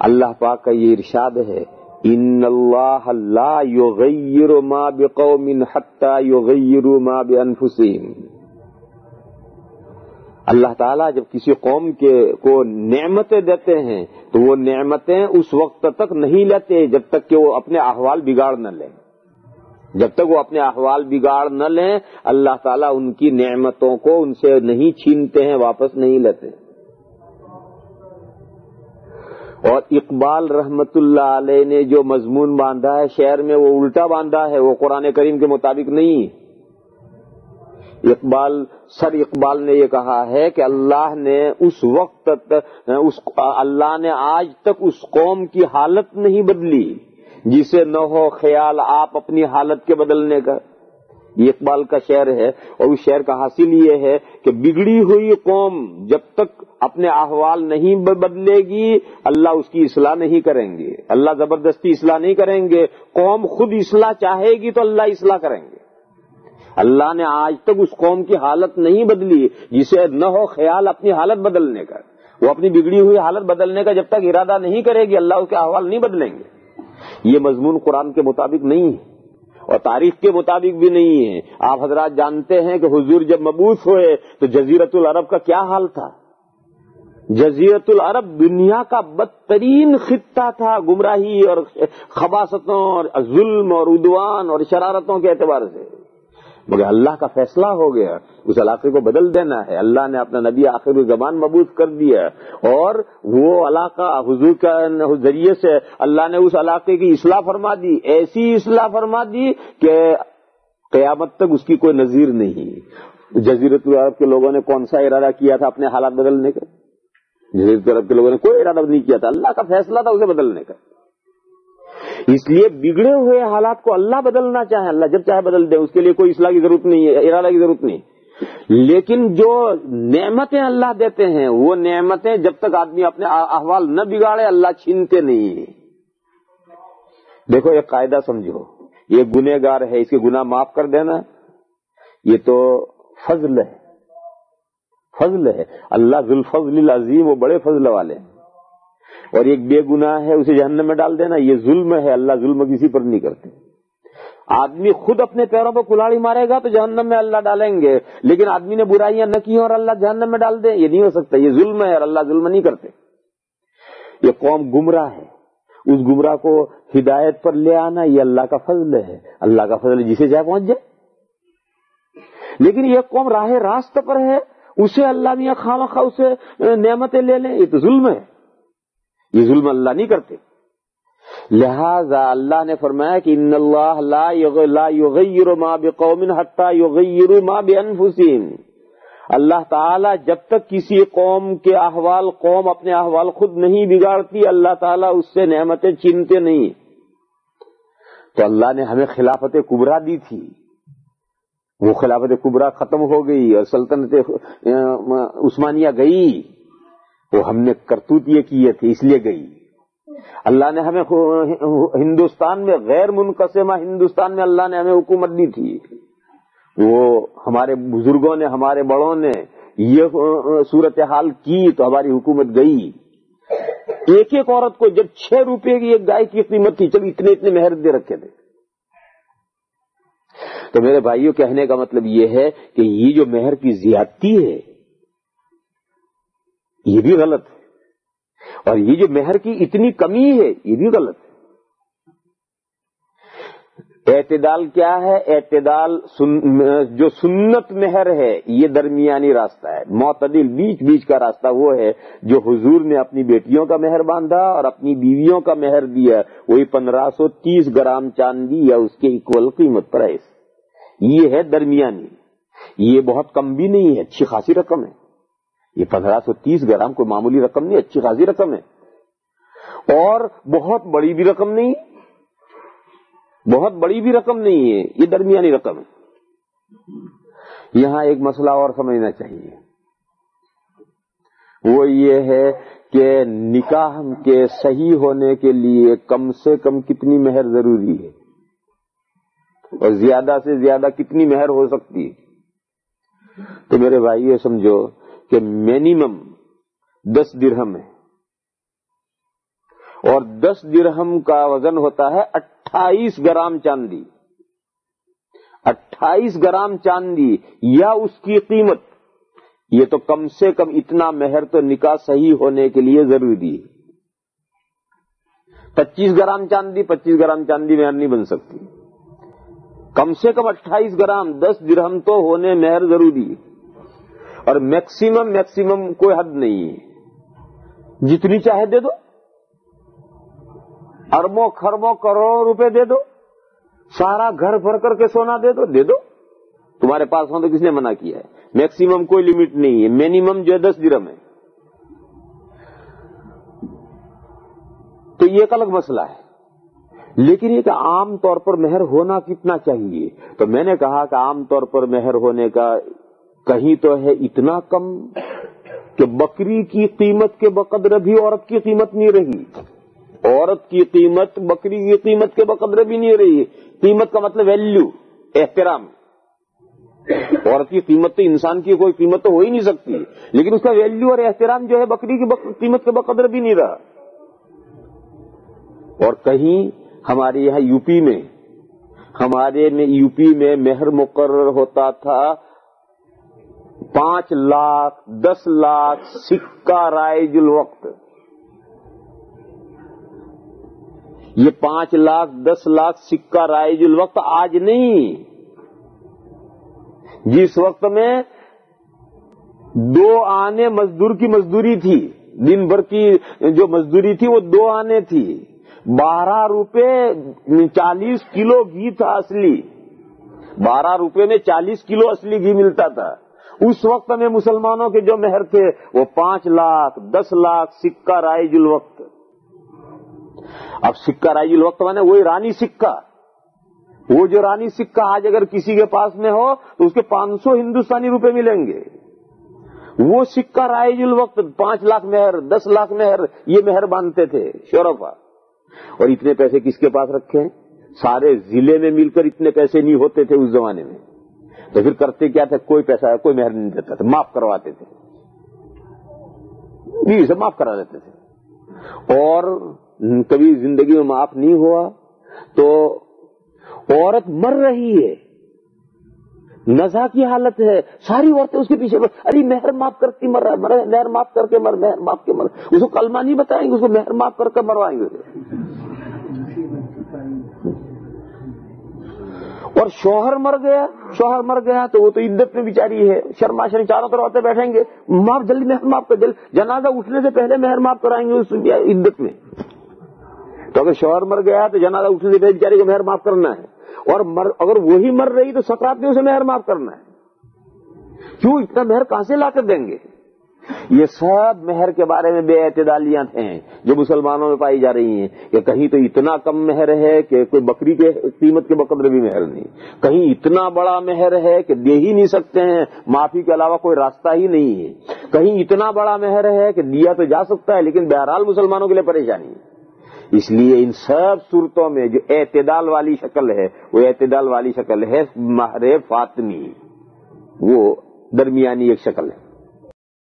اللہ پاک کا یہ ارشاد ہے، ان اللہ لا یغیر ما بقوم حتی یغیروا ما بانفسہم۔ اللہ تعالیٰ جب کسی قوم کو نعمتیں دیتے ہیں تو وہ نعمتیں اس وقت تک نہیں لیتے جب تک کہ وہ اپنے احوال بگاڑ نہ لیں۔ جب تک وہ اپنے احوال بگاڑ نہ لیں اللہ تعالیٰ ان کی نعمتوں کو ان سے نہیں چھینتے ہیں، واپس نہیں لیتے۔ اور اقبال رحمت اللہ علیہ نے جو مضمون باندھا ہے شعر میں وہ الٹا باندھا ہے، وہ قرآن کریم کے مطابق نہیں۔ اقبال نے یہ کہا ہے کہ اللہ نے اس وقت اللہ نے آج تک اس قوم کی حالت نہیں بدلی جسے نہ ہو خیال آپ اپنی حالت کے بدلنے کا۔ یہ اقبال کا شعر ہے، اور اس شعر کا حاصل یہ ہے کہ بگڑی ہوئی قوم جب تک اپنے احوال نہیں بدلے گی اللہ اس کی اصلاح نہیں کریں گے، اللہ زبردستی اصلاح نہیں کریں گے، قوم خود اصلاح چاہے گی تو اللہ اصلاح کریں گے۔ اللہ نے آج تک اس قوم کی حالت نہیں بدلی جسے نہ ہو خیال اپنی حالت بدلنے کا۔ وہ اپنی بگڑی ہوئی حالت بدلنے کا جب تک ارادہ نہیں کرے گی اللہ اس کے احوال نہیں بدلیں گے۔ یہ مضمون قرآن کے مطابق نہیں ہے اور تاریخ کے مطابق بھی نہیں ہے۔ آپ حضرات جانتے ہیں کہ حضور جب مبعوث ہوئے تو جزیرۃ العرب کا کیا حال تھا؟ جزیرۃ العرب دنیا کا بدترین خطہ تھا گمراہی اور خباثتوں اور ظلم اور عدوان اور شرارتوں کے اعتبار سے، مگر اللہ کا فیصلہ ہو گیا اس علاقے کو بدل دینا ہے۔ اللہ نے اپنا نبی آخر الزمان مبعوث کر دیا اور وہ علاقہ حضور کے ذریعے سے اللہ نے اس علاقے کی اصلاح فرما دی، ایسی اصلاح فرما دی کہ قیامت تک اس کی کوئی نظیر نہیں۔ جزیرۃ العرب کے لوگوں نے کون سا ارادہ کیا تھا اپنے حالات بدلنے کا؟ جزیرۃ العرب کے لوگوں نے کوئی ارادہ نہیں کیا تھا، اللہ کا فیصلہ تھا اسے بدلنے کا۔ اس لیے بگڑے ہوئے حالات کو اللہ بدلنا چاہے اللہ جب چاہے بدل دے، اس کے لیے کوئی اصلاح کی ضرورت نہیں ہے، ارادہ کی ضرورت نہیں۔ لیکن جو نعمتیں اللہ دیتے ہیں وہ نعمتیں جب تک آدمی اپنے احوال نہ بگاڑے اللہ چھینتے نہیں۔ دیکھو ایک قاعدہ سمجھو، یہ گنہگار ہے اس کے گناہ معاف کر دینا یہ تو فضل ہے، فضل ہے۔ اللہ ذو الفضل العظیم، وہ بڑے فضل والے ہیں۔ اور ایک بے گناہ ہے اسے جہنم میں ڈال دینا یہ ظلم ہے، اللہ ظلم کسی پر نہیں کرتے۔ آدمی خود اپنے پیروں پر کلاڑی مارے گا تو جہنم میں اللہ ڈالیں گے، لیکن آدمی نے برائیاں نہ کی اور اللہ جہنم میں ڈال دے، یہ نہیں ہو سکتا، یہ ظلم ہے اور اللہ ظلم نہیں کرتے۔ یہ قوم گمراہ ہے، اس گمراہ کو ہدایت پر لے آنا یہ اللہ کا فضل ہے، اللہ کا فضل جسے چاہے پہنچ جائے۔ لیکن یہ قوم راہ راست پر ہے، اسے اللہ نے خواہ اسے نعمتیں لے لیں، یہ تو ظلم ہے، یہ ظلم اللہ نہیں کرتے۔ لہذا اللہ نے فرمایا کہ ان اللہ لا یغیر ما بقوم حتی یغیروا ما بانفسہم۔ اللہ تعالیٰ جب تک کسی قوم کے احوال قوم اپنے احوال خود نہیں بگاڑتی اللہ تعالیٰ اس سے نعمتیں چھینتے نہیں۔ تو اللہ نے ہمیں خلافت کبریٰ دی تھی، وہ خلافت کبریٰ ختم ہو گئی اور سلطنت عثمانیہ گئی، وہ ہم نے کرتوت یہ کیے تھے اس لیے گئی۔ اللہ نے ہمیں ہندوستان میں غیر منقسمہ ہندوستان میں اللہ نے ہمیں حکومت دی تھی، وہ ہمارے بزرگوں نے ہمارے بڑوں نے یہ صورتحال کی تو ہماری حکومت گئی۔ ایک ایک عورت کو جب 6 روپے کی ایک گائے کی قیمت تھی، چل اتنے مہر دے رکھے تھے۔ تو میرے بھائیوں کہنے کا مطلب یہ ہے کہ یہ جو مہر کی زیادتی ہے یہ بھی غلط ہے، اور یہ جو مہر کی اتنی کمی ہے یہ بھی غلط ہے۔ اعتدال کیا ہے؟ اعتدال جو سنت مہر ہے یہ درمیانی راستہ ہے، معتدل بیچ کا راستہ وہ ہے جو حضور نے اپنی بیٹیوں کا مہر باندھا اور اپنی بیویوں کا مہر دیا، وہی 1530 گرام چاندی یا اس کے اکول قیمت پر ہے۔ یہ ہے درمیانی، یہ بہت کم بھی نہیں ہے، اچھی خاصی رقم ہے۔ یہ 1530 گرام کوئی معمولی رقم نہیں، اچھی خاصی رقم ہے، اور بہت بڑی بھی رقم نہیں، بہت بڑی بھی رقم نہیں ہے، یہ درمیانی رقم ہے۔ یہاں ایک مسئلہ اور سمجھنا چاہیے، وہ یہ ہے کہ نکاح کے صحیح ہونے کے لیے کم سے کم کتنی مہر ضروری ہے اور زیادہ سے زیادہ کتنی مہر ہو سکتی ہے۔ تو میرے بھائی یہ سمجھو کہ مینیمم 10 درہم ہے اور 10 درہم کا وزن ہوتا ہے 28 گرام چاندی. 28 گرام چاندی یا اس کی قیمت، یہ تو کم سے کم اتنا مہر تو نکاح صحیح ہونے کے لیے ضروری ہے. 25 گرام چاندی مہر نہیں بن سکتی. کم سے کم 28 گرام 10 درہم تو ہونے مہر ضروری ہے. اور میکسیمم کوئی حد نہیں ہے، جتنی چاہے دے دو، اربوں خربوں کروڑوں روپے دے دو، سارا گھر بھر کر کے سونا دے دو، تمہارے پاس ہو تو کس نے منع کیا ہے؟ میکسیمم کوئی لمٹ نہیں ہے، منیمم جو ہے 10 درہم ہے. تو یہ ایک الگ مسئلہ ہے. لیکن یہ کہ عام طور پر مہر ہونا کتنا چاہیے؟ تو میں نے کہا کہ عام طور پر مہر ہونے کا کہیں تو ہے اتنا کم کہ بکری کی قیمت کے بقدر بھی عورت کی قیمت نہیں رہی. عورت کی قیمت بکری کی قیمت کے بقدر بھی نہیں رہی. قیمت کا مطلب ویلیو، احترام. عورت کی قیمت تو انسان کی کوئی قیمت تو ہو ہی نہیں سکتی، لیکن اس کا ویلیو اور احترام جو ہے بکری کی قیمت کے بقدر بھی نہیں رہا. اور کہیں ہمارے یہاں یو پی میں مہر مقرر ہوتا تھا 5 لاکھ 10 لاکھ سکہ رائج الوقت. یہ 5 لاکھ 10 لاکھ سکہ رائج الوقت آج نہیں. جس وقت میں 2 آنے مزدور کی مزدوری تھی، دن بھر کی جو مزدوری تھی وہ 2 آنے تھی، 12 روپے 40 کلو گھی تھا اصلی. 12 روپے میں 40 کلو اصلی گھی ملتا تھا. اس وقت میں مسلمانوں کے جو مہر تھے وہ 5 لاکھ 10 لاکھ سکہ رائج الوقت. اب سکہ رائج الوقت مانے وہی رانی سکہ. وہ جو رانی سکہ آج اگر کسی کے پاس میں ہو تو اس کے 500 ہندوستانی روپے ملیں گے. وہ سکہ رائج الوقت 5 لاکھ مہر 10 لاکھ مہر یہ مہر باندھتے تھے شورفا. اور اتنے پیسے کس کے پاس رکھے ہیں؟ سارے ضلع میں مل کر اتنے پیسے نہیں ہوتے تھے اس زمانے میں. تو پھر کرتے کیا تھا؟ کوئی پیسہ کوئی مہر نہیں دیتا تھا، معاف کرواتے تھے، بیوی سے معاف کرا دیتے تھے. اور کبھی زندگی میں معاف نہیں ہوا تو عورت مر رہی ہے، نزا کی حالت ہے، ساری عورتیں اس کے پیچھے ارے مہر معاف کرتی مر رہا ہے، مہر معاف کر کے مر، مہر معاف کے مر. اس کو کلمہ نہیں بتائیں گے، اس کو مہر معاف کر کے مروائیں گے. اور شوہر مر گیا تو وہ تو عدت میں بیچاری ہے، شرما شرم چاروں طرف آتے بیٹھیں گے، معاف جلدی مہر معاف کر، جنازہ اٹھنے سے پہلے مہر معاف کرائیں گے اس عدت میں. تو اگر شوہر مر گیا تو جنازہ اٹھنے سے پہلے بیچاری کو مہر معاف کرنا ہے. اور اگر وہی مر رہی تو سکرات میں اسے مہر معاف کرنا ہے. کیوں؟ اتنا مہر کہاں سے لا کر دیں گے؟ یہ سب مہر کے بارے میں بے اعتدالیاں ہیں جو مسلمانوں میں پائی جا رہی ہیں کہ کہیں تو اتنا کم مہر ہے کہ کوئی بکری کے قیمت کے بقدر بھی مہر نہیں، کہیں اتنا بڑا مہر ہے کہ دے ہی نہیں سکتے ہیں، معافی کے علاوہ کوئی راستہ ہی نہیں ہے، کہیں اتنا بڑا مہر ہے کہ دیا تو جا سکتا ہے لیکن بہرحال مسلمانوں کے لیے پریشانی ہے. اس لیے ان سب صورتوں میں جو اعتدال والی شکل ہے وہ اعتدال والی شکل ہے مہر فاطمی، وہ درمیانی ایک شکل ہے.